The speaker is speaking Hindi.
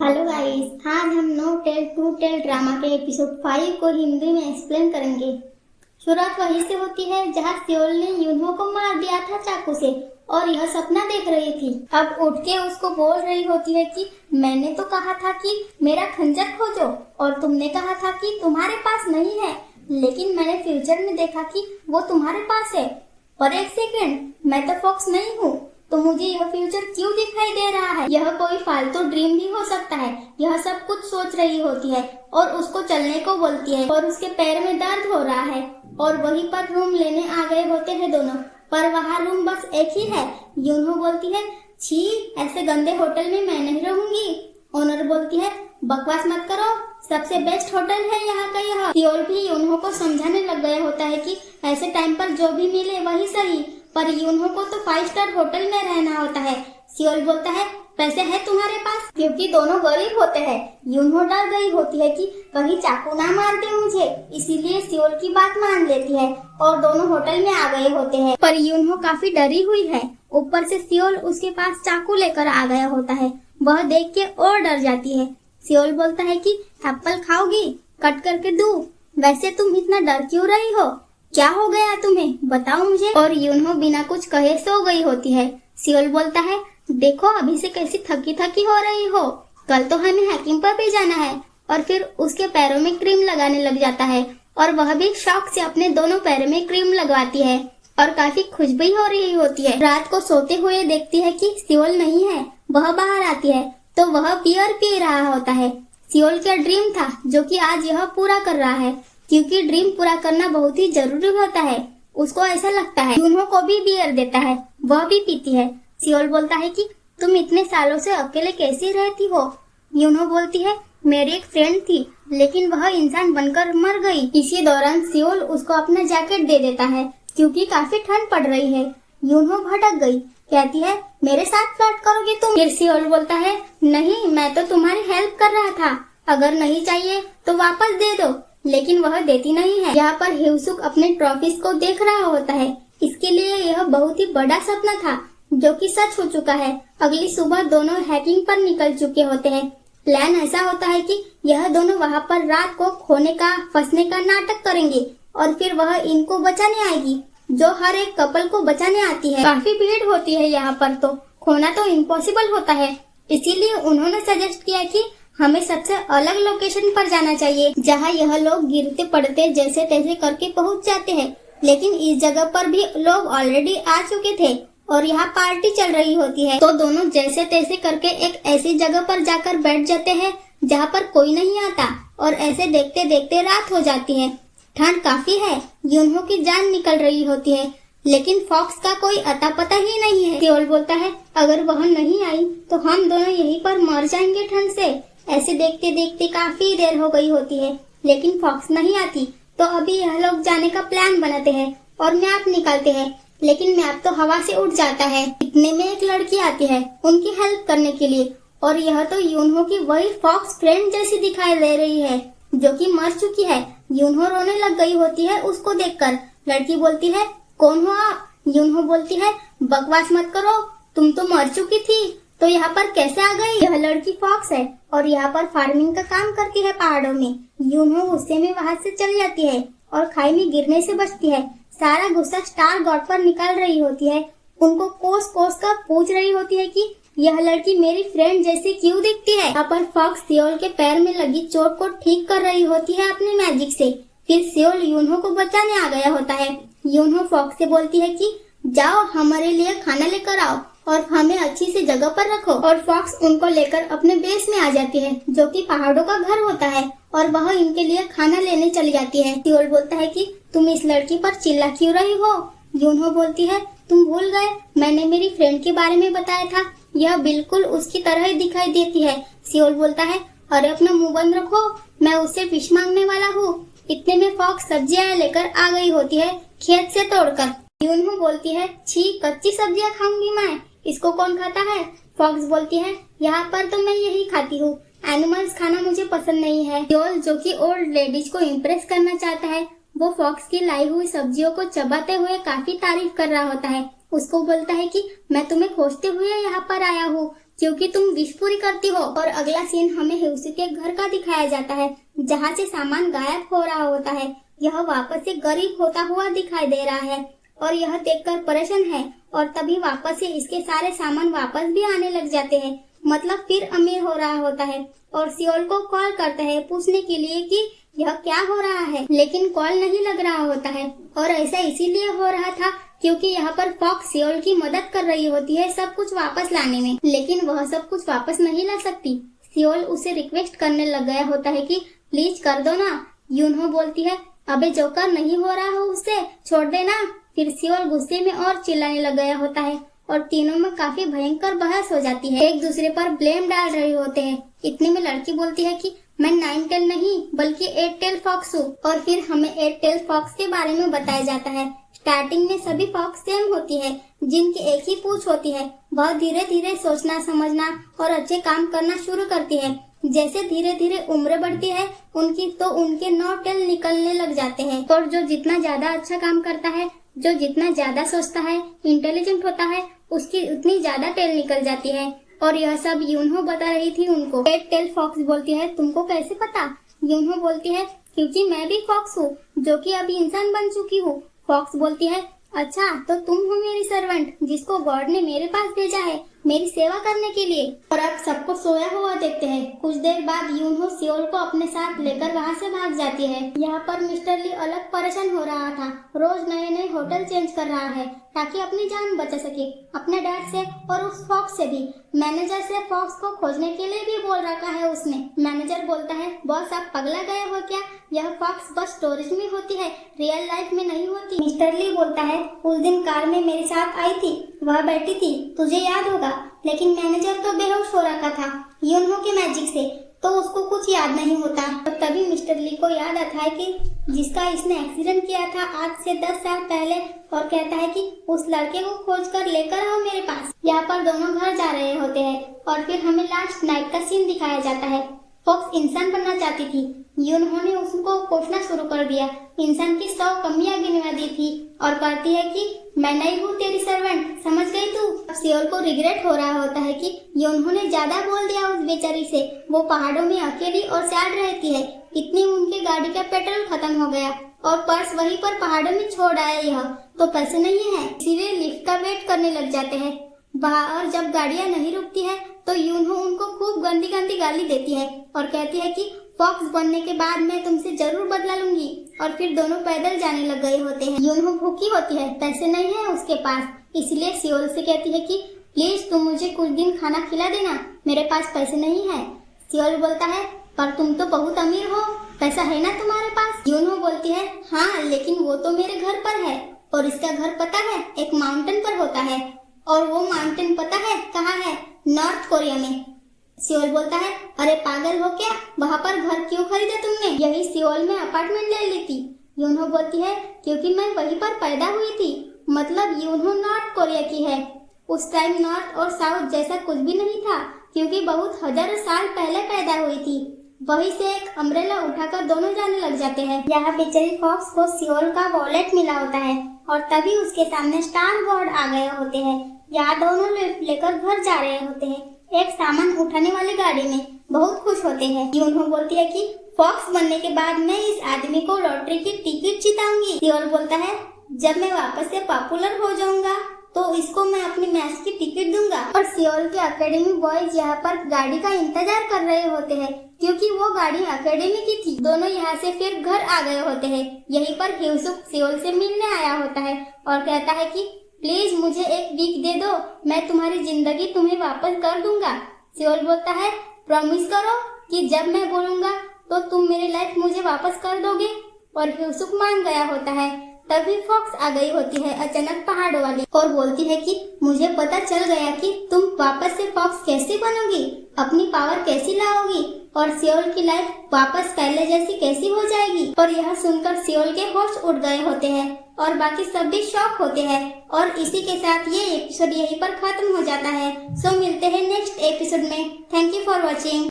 हेलो गाइस, आज हम no tell to tell drama के एपिसोड 5 को हिंदी में एक्सप्लेन करेंगे। शुरुआत वहीं से होती है जहां सियोल ने यूनहो को मार दिया था चाकू से और यह सपना देख रही थी। अब उठ के उसको बोल रही होती है कि मैंने तो कहा था कि मेरा खंजर खोजो और तुमने कहा था कि तुम्हारे पास नहीं है, लेकिन मैंने फ्यूचर में देखा कि वो तुम्हारे पास है। पर एक सेकेंड, मैं तो फॉक्स नहीं हूँ, तो मुझे यह फ्यूचर क्यों दिखाई दे रहा है? यह कोई फालतू ड्रीम भी हो सकता है। यह सब कुछ सोच रही होती है और उसको चलने को बोलती है और उसके पैर में दर्द हो रहा है और वहीं पर रूम लेने आ गए होते हैं दोनों, पर वहाँ रूम बस एक ही है। यूनहो बोलती है, छी, ऐसे गंदे होटल में मैं नहीं रहूंगी। ओनर बोलती है, बकवास मत करो, सबसे बेस्ट होटल है यहाँ का यह। सियोल भी यूनहो को समझाने लग गया होता है कि ऐसे टाइम पर जो भी मिले वही सही, पर यूनहो को तो 5 स्टार होटल में रहना होता है। सियोल बोलता है, पैसे है तुम्हारे पास? क्योंकि दोनों गरीब होते हैं। यूनहो डर गई होती है कि कहीं चाकू ना मार दे मुझे, इसीलिए सियोल की बात मान लेती है और दोनों होटल में आ गए होते हैं। पर यूनहो काफी डरी हुई है, ऊपर से सियोल उसके पास चाकू लेकर आ गया होता है। वह देख के और डर जाती है। सियोल बोलता है कि एप्पल खाओगी? कट करके दूं? वैसे तुम इतना डर क्यों रही हो? क्या हो गया तुम्हें, बताओ मुझे। और यूनहो बिना कुछ कहे सो गई होती है। सियोल बोलता है, देखो अभी से कैसी थकी थकी हो रही हो, कल तो हमें हैकिंग पर भी जाना है। और फिर उसके पैरों में क्रीम लगाने लग जाता है और वह भी शौक से अपने दोनों पैरों में क्रीम लगवाती है और काफी खुश भी हो रही होती है। रात को सोते हुए देखती है कि सियोल नहीं है। वह बाहर आती है तो वह बियर पी रहा होता है। सियोल का ड्रीम था जो कि आज यह पूरा कर रहा है, क्योंकि ड्रीम पूरा करना बहुत ही जरूरी होता है, उसको ऐसा लगता है। यूनहो को भी बियर देता है, वह भी पीती है। सियोल बोलता है कि तुम इतने सालों से अकेले कैसे रहती हो? यूनहो बोलती है, मेरी एक फ्रेंड थी, लेकिन वह इंसान बनकर मर गई। इसी दौरान सियोल उसको अपना जैकेट दे देता है क्योंकि काफी ठंड पड़ रही है। यूनहो भटक गई, कहती है, मेरे साथ फ्लर्ट करोगे तुम? फिर सियोल बोलता है, नहीं, मैं तो तुम्हारी हेल्प कर रहा था, अगर नहीं चाहिए तो वापस दे दो। लेकिन वह देती नहीं है। यहाँ पर हिवसुक अपने ट्रॉफीज को देख रहा होता है। इसके लिए यह बहुत ही बड़ा सपना था जो कि सच हो चुका है। अगली सुबह दोनों हैकिंग पर निकल चुके होते हैं। प्लान ऐसा होता है कि यह दोनों वहाँ पर रात को खोने का फंसने का नाटक करेंगे और फिर वह इनको बचाने आएगी, जो हर एक कपल को बचाने आती है। काफी भीड़ होती है यहाँ पर, तो खोना तो इम्पॉसिबल होता है। इसीलिए उन्होंने सजेस्ट किया कि हमें सबसे अलग लोकेशन पर जाना चाहिए जहाँ यह लोग गिरते पड़ते जैसे तैसे करके पहुँच जाते हैं। लेकिन इस जगह पर भी लोग ऑलरेडी आ चुके थे और यहाँ पार्टी चल रही होती है, तो दोनों जैसे तैसे करके एक ऐसी जगह पर जाकर बैठ जाते हैं जहाँ पर कोई नहीं आता और ऐसे देखते देखते रात हो जाती है। ठंड काफी है, यूनहो की जान निकल रही होती है, लेकिन फॉक्स का कोई अता पता ही नहीं है। सियोल बोलता है, अगर वह नहीं आई तो हम दोनों यहीं पर मर जाएंगे ठंड से। ऐसे देखते देखते काफी देर हो गई होती है, लेकिन फॉक्स नहीं आती, तो अभी यह लोग जाने का प्लान बनाते हैं और मैप निकालते हैं, लेकिन मैप तो हवा से उड़ जाता है। इतने में एक लड़की आती है उनकी हेल्प करने के लिए, और यह तो यूनहो की वही फॉक्स फ्रेंड जैसी दिखाई दे रही है जो कि मर चुकी है। यूनहो रोने लग गई होती है उसको देखकर। लड़की बोलती है, कौन हो आप? यूनहो बोलती है, बकवास मत करो, तुम तो मर चुकी थी, तो यहाँ पर कैसे आ गई? यह लड़की फॉक्स है और यहाँ पर फार्मिंग का काम करती है पहाड़ों में। यूनहो गुस्से में वहाँ से चली जाती है और खाई में गिरने से बचती है। सारा गुस्सा स्टार गॉड पर निकाल रही होती है। उनको कोस कोस कर पूछ रही होती है कि यह लड़की मेरी फ्रेंड जैसी क्यों दिखती है। यहाँ पर फॉक्स सियोल के पैर में लगी चोट को ठीक कर रही होती है अपने मैजिक से। फिर सियोल यूनहो को बचाने आ गया होता है। यूनहो फॉक्स से बोलती है कि जाओ हमारे लिए खाना लेकर आओ और हमें अच्छी सी जगह पर रखो। और फॉक्स उनको लेकर अपने बेस में आ जाती है जो कि पहाड़ों का घर होता है, और वह इनके लिए खाना लेने चली जाती है। सियोल बोलता है कि तुम इस लड़की पर चिल्ला क्यों रही हो? यूनहो बोलती है, तुम भूल गए, मैंने मेरी फ्रेंड के बारे में बताया था, यह बिल्कुल उसकी तरह ही दिखाई देती है। सियोल बोलता है, अरे अपना मुंह बंद रखो, मैं उससे फिश मांगने वाला हूँ। इतने में फॉक्स सब्जियां लेकर आ गई होती है खेत से तोड़कर। यूनहो बोलती है, छी, कच्ची सब्जियां खाऊंगी मैं, इसको कौन खाता है? फॉक्स बोलती है, यहाँ पर तो मैं यही खाती हूँ, एनिमल्स खाना मुझे पसंद नहीं है। सियोल जो कि ओल्ड लेडीज को इम्प्रेस करना चाहता है, वो फॉक्स की लाई हुई सब्जियों को चबाते हुए काफी तारीफ कर रहा होता है। उसको बोलता है कि मैं तुम्हें खोजते हुए यहाँ पर आया हूँ, क्योंकि तुम विश पूरी करती हो। और अगला सीन हमें ह्यूसो के घर का दिखाया जाता है, जहाँ से सामान गायब हो रहा होता है। यह वापस से गरीब होता हुआ दिखाई दे रहा है और यह देखकर परेशान है, और तभी वापस से इसके सारे सामान वापस भी आने लग जाते हैं। मतलब फिर अमीर हो रहा होता है और सियोल को कॉल करता है पूछने के लिए कि यह क्या हो रहा है, लेकिन कॉल नहीं लग रहा होता है। और ऐसा इसीलिए हो रहा था क्योंकि यहाँ पर फॉक्स सियोल की मदद कर रही होती है सब कुछ वापस लाने में, लेकिन वह सब कुछ वापस नहीं ला सकती। सियोल उसे रिक्वेस्ट करने लग गया होता है कि प्लीज कर दो ना। यूनहो बोलती है अबे जोकर नहीं हो रहा हो उससे, छोड़ देना। फिर सियोल गुस्से में और चिल्लाने लग गया होता है और तीनों में काफी भयंकर बहस हो जाती है, एक दूसरे पर ब्लेम डाल रहे होते हैं। इतने में लड़की बोलती है कि मैं 9 टेल नहीं बल्कि 8 टेल फॉक्स हूँ। और फिर हमें 8 टेल फॉक्स के बारे में बताया जाता है। स्टार्टिंग में सभी फॉक्स सेम होती है, जिनकी एक ही पूंछ होती है। वह धीरे धीरे सोचना समझना और अच्छे काम करना शुरू करती है। जैसे धीरे धीरे उम्र बढ़ती है उनकी, तो उनके 9 टेल निकलने लग जाते हैं। और जो जितना ज्यादा अच्छा काम करता है, जो जितना ज्यादा सोचता है, इंटेलिजेंट होता है, उसकी उतनी ज्यादा टेल निकल जाती है। और यह सब यूनहो बता रही थी उनको। 8 टेल फॉक्स बोलती है तुमको कैसे पता? यूनहो बोलती है क्योंकि मैं भी फॉक्स हूँ जो कि अभी इंसान बन चुकी हूँ। फॉक्स बोलती है अच्छा तो तुम हो मेरी सर्वेंट जिसको गॉड ने मेरे पास भेजा है मेरी सेवा करने के लिए। और अब सबको सोया हुआ देखते हैं। कुछ देर बाद यूनहो सियोल को अपने साथ लेकर वहाँ से भाग जाती है। यहाँ पर मिस्टर ली अलग परेशान हो रहा था। रोज नए नए होटल चेंज कर रहा है ताकि अपनी जान बचा सके, अपने डैड से और उस फॉक्स से भी। मैनेजर से फॉक्स को खोजने के लिए भी बोल रखा है उसने। मैनेजर बोलता है बॉस आप पगला गए हो क्या? यह फॉक्स बस स्टोरेज में होती है, रियल लाइफ में नहीं होती। मिस्टर ली बोलता है उस दिन कार में मेरे साथ आई थी, वह बैठी थी, तुझे याद होगा। लेकिन मैनेजर तो बेहोश हो रखा था यूनहो के मैजिक से, तो उसको कुछ याद नहीं होता। तो तभी मिस्टर ली को याद आता है कि जिसका इसने एक्सीडेंट किया था आज से 10 साल पहले, और कहता है कि उस लड़के को खोज कर लेकर आओ मेरे पास। यहाँ पर दोनों घर जा रहे होते हैं और फिर हमें लास्ट नाइट का सीन दिखाया जाता है। फॉक्स इंसान बनना चाहती थी, यूनहो ने उसको कोसना शुरू कर दिया, इंसान की 100 कमियां गिनवा दी थी और कहती है कि मैं नहीं हूँ तेरी सर्वेंट, समझ गई तू। अब सियोल को रिग्रेट हो रहा होता है कि यूनहो ने ज्यादा बोल दिया उस बेचारी से। वो पहाड़ों में अकेली और सैड रहती है। इतनी उनकी गाड़ी का पेट्रोल खत्म हो गया और पर्स वहीं पर पहाड़ों में छोड़ आया, यह तो पैसे नहीं है, इसीलिए लिफ्ट का वेट करने लग जाते हैं। बाहर जब गाड़ियां नहीं रुकती है तो यूनहो उनको खूब गंदी गंदी गाली देती है और कहती है कि फॉक्स बनने के बाद मैं तुमसे जरूर बदला लूंगी। और फिर दोनों पैदल जाने लग गए होते हैं। यूनहो भूखी होती है, पैसे नहीं है उसके पास, इसलिए सियोल से कहती है कि प्लीज तुम मुझे कुछ दिन खाना खिला देना, मेरे पास पैसे नहीं है। सियोल बोलता है पर तुम तो बहुत अमीर हो, पैसा है ना तुम्हारे पास? यूनहो बोलती है हाँ लेकिन वो तो मेरे घर पर है और इसका घर पता है एक माउंटेन पर होता है, और वो माउंटेन पता है कहाँ है? नॉर्थ कोरिया में। सियोल बोलता है अरे पागल हो क्या, वहाँ पर घर क्यों खरीदा तुमने? यही सियोल में अपार्टमेंट ले लेती। यूनहो बोलती है क्योंकि मैं वहीं पर पैदा हुई थी। मतलब यूनहो नॉर्थ कोरिया की है। उस टाइम नॉर्थ और साउथ जैसा कुछ भी नहीं था क्योंकि बहुत हजारों साल पहले पैदा हुई थी। वहीं से एक अम्ब्रेला उठाकर दोनों जाने लग जाते हैं। यहाँ बेचारी फॉक्स को सियोल का वॉलेट मिला होता है और तभी उसके सामने स्टार गॉड आ गए होते हैं। यहाँ दोनों लेकर घर जा रहे होते हैं एक सामान उठाने वाली गाड़ी में, बहुत खुश होते हैं। यूनहो बोलती है कि फॉक्स बनने के बाद मैं इस आदमी को लॉटरी की टिकट जिताऊंगी। सियोल बोलता है जब मैं वापस से पॉपुलर हो जाऊंगा तो इसको मैं अपनी मैच की टिकट दूंगा। और सियोल के एकेडमी बॉयज यहाँ पर गाड़ी का इंतजार कर रहे होते हैं क्योंकि वो गाड़ी एकेडमी की थी। दोनों यहाँ से फिर घर आ गए होते हैं। यहीं पर ह्यूसो सियोल से मिलने आया होता है और कहता है कि प्लीज मुझे एक वीक दे दो, मैं तुम्हारी जिंदगी तुम्हें वापस कर दूंगा। सियोल बोलता है प्रॉमिस करो कि जब मैं बोलूंगा तो तुम मेरी लाइफ मुझे वापस कर दोगे। और ह्यूसुक मान गया होता है। तभी फॉक्स आ गई होती है अचानक पहाड़ों वाली और बोलती है कि मुझे पता चल गया कि तुम वापस से फॉक्स कैसे बनोगी, अपनी पावर कैसी लाओगी और सियोल की लाइफ वापस पहले जैसी कैसी हो जाएगी। और यह सुनकर सियोल के होश उड़ गए होते हैं और बाकी सब भी शॉक होते हैं। और इसी के साथ ये एपिसोड यहीं पर खत्म हो जाता है। सो मिलते हैं नेक्स्ट एपिसोड में। Thank you for watching.